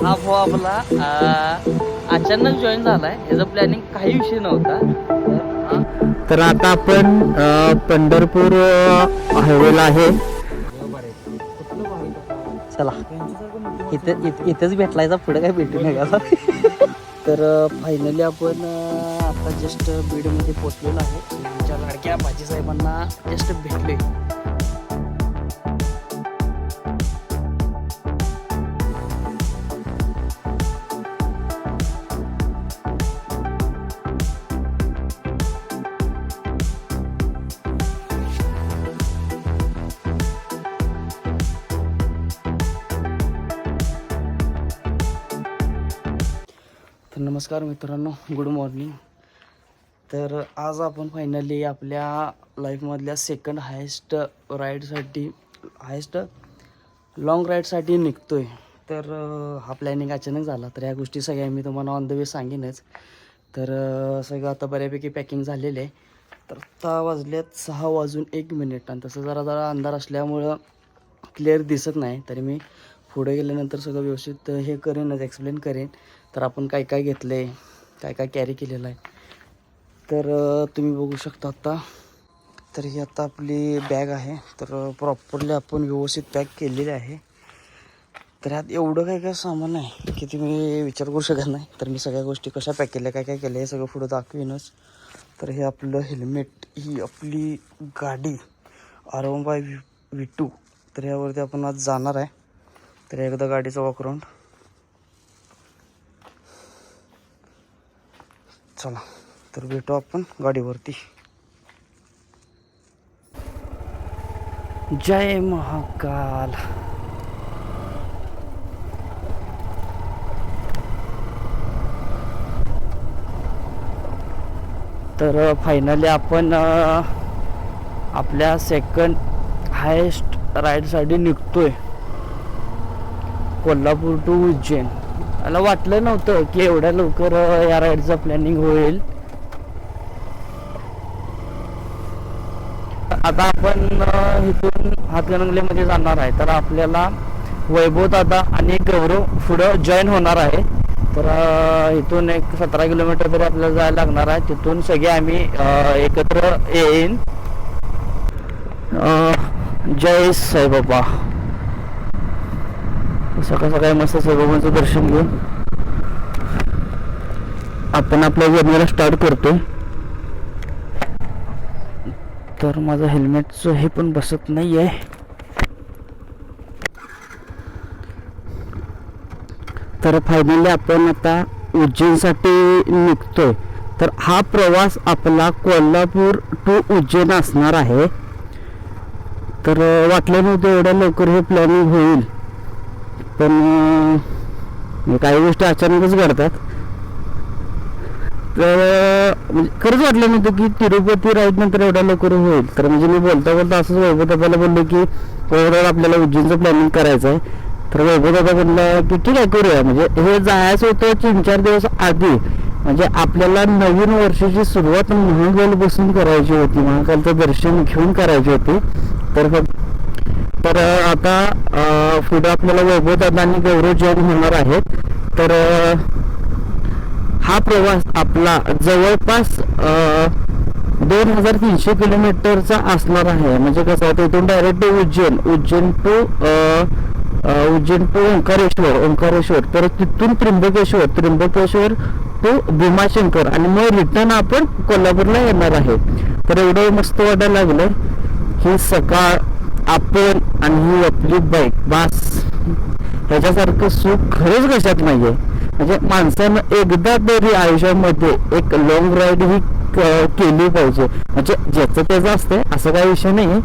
हा भाऊ आपला अचानक जॉईन झालाय. ह्याचं प्लॅनिंग काही विषय नव्हता. तर आता आपण पंढरपूर हायवेला आहे. चला इथेच भेटलायचा, पुढे काय भेटू नका. तर फायनली आपण आता जस्ट बीडमध्ये पोचलेलो आहे. आमच्या लाडक्या बाजीसाहेबांना जस्ट भेटले. तर नमस्कार मित्रांनो, गुड मॉर्निंग. तर आज आपण फायनली आपल्या लाईफमधल्या सेकंड हायेस्ट लॉंग राईडसाठी निघतो आहे. तर हा प्लॅनिंग अचानक झाला. तर ह्या गोष्टी सगळ्या मी तुम्हाला ऑन द वे सांगेनच. तर सगळं आता बऱ्यापैकी पॅकिंग झालेलं आहे. तर आता वाजल्यात 6:01 आणि तसं जरा जरा अंधार असल्यामुळं क्लिअर दिसत नाही. तरी मी पुढे गेल्यानंतर सगळं व्यवस्थित हे करेनच, एक्सप्लेन करेन. तर आपण काय काय घेतलं आहे, काय काय कॅरी केलेलं आहे, तर तुम्ही बघू शकता आता. तर ही आता आपली बॅग आहे. तर प्रॉपरली आपण व्यवस्थित पॅक केलेली आहे. तर ह्यात एवढं काय काय सामान आहे की तुम्ही विचार करू शकत नाही. तर मी सगळ्या गोष्टी कशा पॅक केल्या, काय काय केलं हे सगळं पुढं दाखवीनच. तर हे आपलं हेल्मेट, ही आपली गाडी R1x V2. तर ह्यावरती आपण आज जाणार आहे. तर एकदा गाडीचा वॉकराऊंड. चला तर भेटू आपण गाडीवरती. जय महाकाल. तर फायनली आपण आपल्या सेकंड हायेस्ट राईडसाठी निघतोय, कोल्हापूर टू उज्जैन. मला वाटलं नव्हतं की एवढ्या लवकर या राईडचं प्लॅनिंग होईल. आता आपण इथून हातकणंगलेमध्ये जाणार आहे. तर आपल्याला वैभव दादा आणि गौरव पुढं जॉईन होणार आहे. तर इथून एक 17 किलोमीटर तरी आपल्याला जायला लागणार आहे. तिथून सगळे आम्ही एकत्र येईन. जय साईबाबा. सकाळ सकाळी मस्त साईबाबांचं दर्शन घेऊन आपण आपल्या जर्नीला स्टार्ट करतो. तर माझं हेल्मेटचं हे पण बसत नाही आहे. तर फायनली आपण आता उज्जैनसाठी निघतोय. तर हा प्रवास आपला कोल्हापूर टू उज्जैन असणार आहे. तर वाटलं नव्हतं एवढ्या लवकर हे प्लॅनिंग होईल, पण काही गोष्टी अचानकच घडतात. तर म्हणजे खरंच वाटलं नव्हतं की तिरुपती राईड नंतर एवढ्या लवकर होईल. तर म्हणजे मी बोलता बोलता असंच वैभव दादाला बोललो की ओव्हरऑल आपल्याला उज्जैनचं प्लॅनिंग करायचं आहे. तर वैभव दादा बोलला की ठीक आहे करूया. म्हणजे हे जायचं होतं 3-4 दिवस आधी. म्हणजे आपल्याला नवीन वर्षाची सुरुवात महाकाल बसून करायची होती, महाकालचं दर्शन घेऊन करायची होती. तर आता पुढे आपल्याला वैभव दादा आणि गौरव जॉईन होणार आहेत. तर हा प्रवास आपला जवळपास 2300 किलोमीटरचा असणार आहे. म्हणजे कसं आहे, तिथून डायरेक्ट उज्जैन टू ओंकारेश्वर, तर तिथून त्र्यंबकेश्वर टू भीमाशंकर आणि मग रिटर्न आपण कोल्हापूरला येणार आहे. तर एवढं मस्त वाटायला लागलं ही सकाळ आपण आणि ही आपली बाईक, बास ह्याच्यासारखं सुख खरंच कशात नाहीये. म्हणजे माणसानं एकदा तरी आयुष्यामध्ये एक लॉंग राईड ही केली पाहिजे. म्हणजे ज्याचं त्याचं असते असं काही विषय नाही.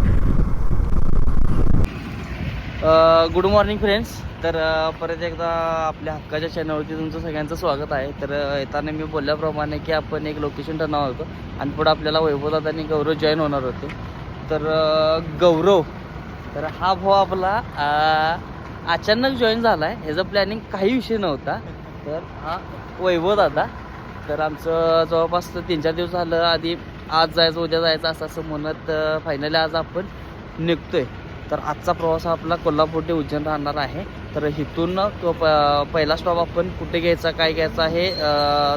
Good morning friends. तर परत एकदा आपल्या हक्काच्या चॅनलवरती तुमचं सगळ्यांचं स्वागत आहे. तर येताना मी बोलल्याप्रमाणे की आपण एक लोकेशन ठरणार होतो आणि पुढं आपल्याला वैभवदादा आणि गौरव जॉईन होणार होते. तर गौरव, तर हा भाऊ आपला अचानक जॉईन झाला आहे. ह्याचं प्लॅनिंग काही विषय नव्हता. तर हा वैभव दादा. तर आमचं जवळपास 3-4 दिवस झालं आधी आज जायचं उद्या जायचं असं म्हणत फायनली आज आपण निघतोय. तर आजचा प्रवास आपला कोल्हापूर ते उज्जैन राहणार आहे. तर इथून तो पहिला स्टॉप आपण कुठे घ्यायचा काय घ्यायचा हे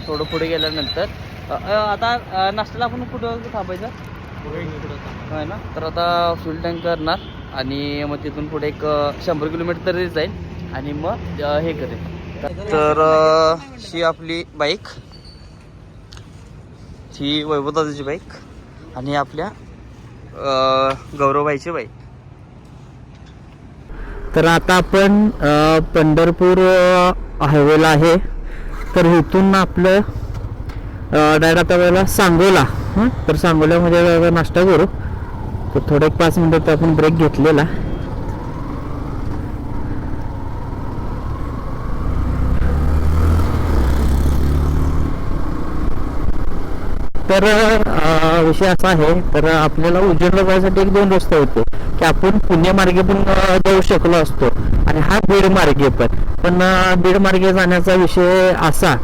थोडं पुढे गेल्यानंतर आता नाश्त्याला आपण कुठं थांबायचं आहे ना. तर आता फुल टँक करणार आणि मग तिथून पुढे एक 100 किलोमीटर तरी जाईल आणि मग हे करेल. तर ही आपली बाईक, ही वैभवदादाची बाईक आणि आपल्या गौरवबाईची बाईक. तर आता आपण पंढरपूर हायवेला आहे. तर इथून आपलं डायरेक्ट आता वेळेला सांगोला. तर सांगोल्यामध्ये नाश्ता करू. तर थोडं एक 5 मिनिटात आपण ब्रेक घेतलेला. तर विषय असा आहे, तर आपल्याला उज्जैनला जायसाठी 1-2 रस्ते होते की आपण पुणे मार्गे पण जाऊ शकलो असतो आणि हा बीड मार्गे पण बीड मार्गे जाण्याचा विषय असा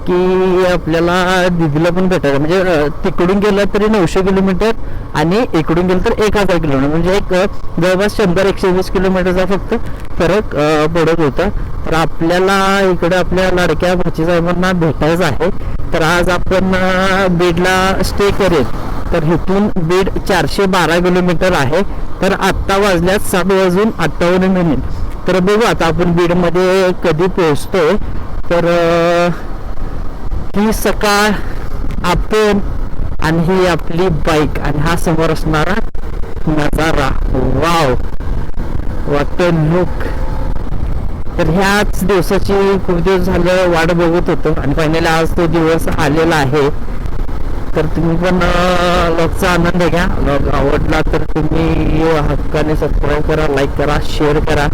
की आपल्याला दिदीला पण भेटायचं, म्हणजे तिकडून गेलं तरी 900 किलोमीटर आणि इकडून गेलं तर 1000 किलोमीटर, म्हणजे एक जवळपास 100-120 किलोमीटरचा फक्त फरक पडत होता. तर आपल्याला इकडे आपल्या लाडक्या भाची साहेबांना भेटायचं आहे. तर आज आपण बीडला स्टे करेल. तर इथून बीड 412 किलोमीटर आहे. तर आत्ता वाजल्यात 7:58. तर बघू आता आपण बीडमध्ये कधी पोहोचतोय. तर ही सकाळ आपण आणि ही आपली बाईक आणि हा समोर असणारा नजारा, वाव व्हॉट अ लुक. तर ह्याच दिवसाची खूप दिवस झालं वाट बघत होतो आणि फायनली आज तो दिवस आलेला आहे. तर तुम्ही पण व्लॉगचा आनंद घ्या. व्लॉग आवडला तर तुम्ही हक्काने सबस्क्राईब करा, लाईक करा, शेअर करा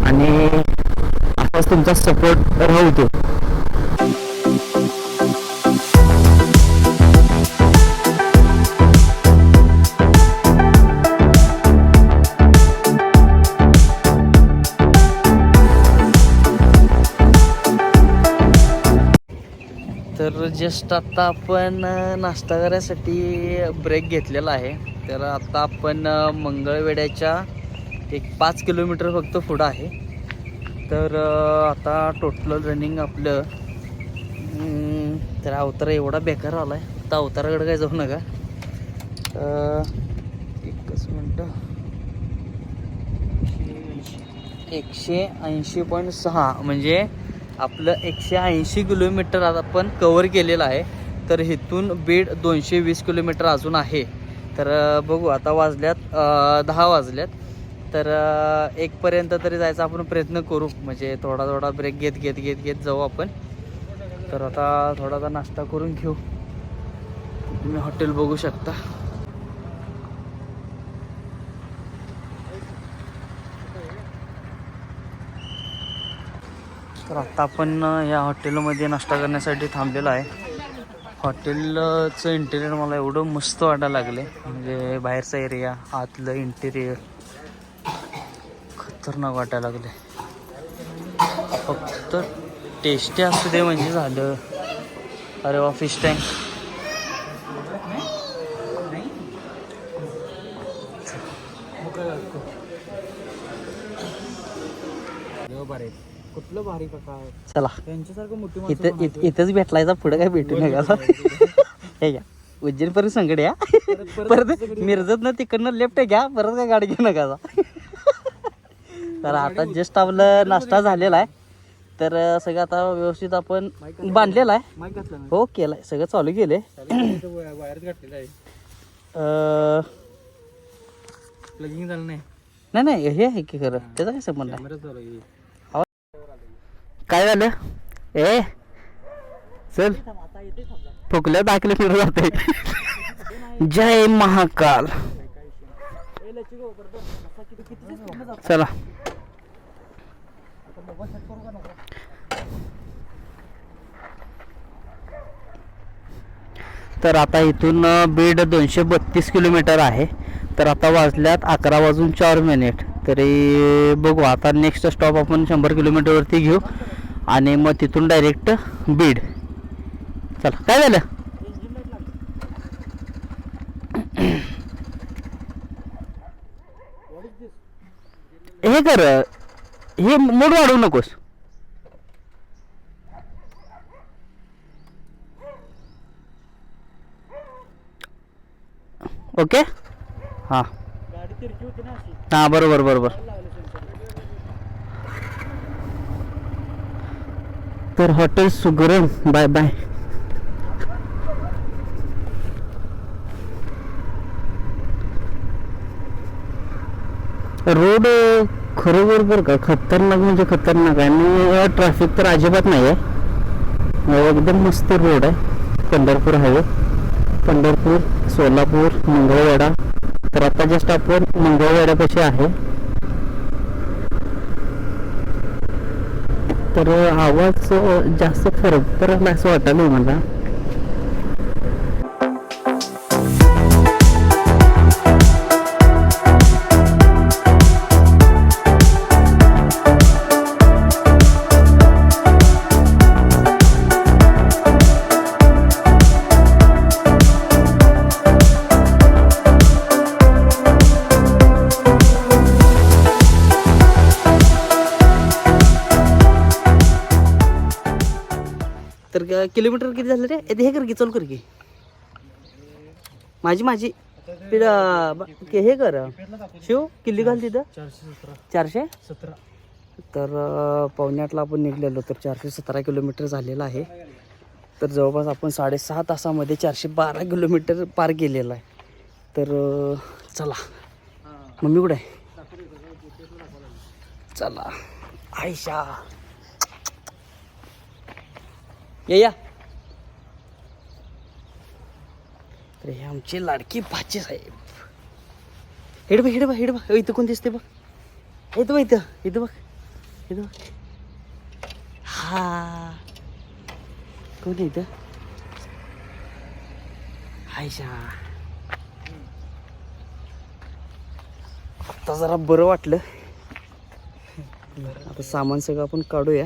आणि असाच तुमचा सपोर्ट राहू दे. तर जस्ट आता आपण नाश्ता करायसाठी ब्रेक घेतलेला आहे. तर आता आपण मंगळवेढ्याच्या एक 5 किलोमीटर फक्त पुढं आहे. तर आता टोटल रनिंग आपलं तर अवतार एवढा बेकार आला आहे. आता अवताराकडे काय जाऊ नका. एकच मिनटं. 180.6 म्हणजे आपलं 180 किलोमीटर आता आपण कवर केलेलं आहे. तर इथून बीड 220 किलोमीटर अजून आहे. तर बघू आता वाजल्यात 10 वाजल्यात. तर 1 पर्यंत तरी जायचा आपण प्रयत्न करू, म्हणजे थोडा थोडा ब्रेक घेत जाऊ आपण. तर आता थोडासा नाश्ता करून घेऊ. तुम्ही हॉटेल बघू शकता. तर आता आपण या हॉटेलमध्ये नाश्ता करण्यासाठी थांबलेलो आहे. हॉटेलचं इंटेरियर मला एवढं मस्त वाटायला लागले, म्हणजे बाहेरचा एरिया, आतलं इंटेरियर खतरनाक वाटायला लागले. फक्त टेस्टी असू दे म्हणजे झालं. अरे वा, फिश टँक. कुठलं भारी काका, चला त्यांच्यासारखं मोठी इथंच भेटलायचा, पुढे काय भेटू नका. हे घ्या उज्जैन परत संकट या. परत मिरजत ना तिकडनं लेफ्ट घ्या, परत काय गाडी घेऊ नका. तर आता जस्ट आपलं नाश्ता झालेला आहे. तर सगळं आता व्यवस्थित आपण बांधलेलं आहे. हो केलंय, सगळं चालू केलंय. प्लगिंग झालं नाही. नाही हे आहे की खरं, त्याचा काय संबंध आहे. काय झालं ए चल फुकल्या दाखले फिरत जाते. जय महाकाल. चला तर आता इथून बीड 232 किलोमीटर आहे. तर आता वाजल्यात 11:04. तरी बघू आता नेक्स्ट स्टॉप आपण 100 किलोमीटरवरती घेऊ आणि मग तिथून डायरेक्ट बीड. चला काय झालं. हे कर थोडं मोड वाढवू नकोस. ओके हां हां बरोबर बरोबर. तर हॉटेल सुगरम बाय बाय. रोड खरोखर बरं का खतरनाक म्हणजे खतरनाक आहे आणि ट्रॅफिक तर अजिबात नाही आहे. एकदम मस्त रोड आहे. पंढरपूर हायवे, पंढरपूर, सोलापूर, मंगळवेढा. तर आता जस्ट आपण मंगळवेढ्यापाशी आहे. तर आवाज जास्त फरक तर असं वाटायला मला. तर किलोमीटर किती झालं रे? हे कर की, चल कर की माझी हे कर शिव. किल्ली घाल तिथं 417. तर 8:45 आपण निघलेलो. तर 417 किलोमीटर झालेलं आहे. तर जवळपास आपण 6.5 तासामध्ये 412 किलोमीटर पार केलेलं आहे. तर चला. मम्मी कुठे आहे? चला आयशा या. तर हे आमचे लाडकी भाची साहेब. हेड बघ हेड बघ हेड बघ. इथं कोण दिसते बघ. येतो बघ इथं. इथं बघ इथं बघ. हा कोण आहे इथं? आयशा. आता जरा बरं वाटलं. आता सामान सगळं आपण काढूया.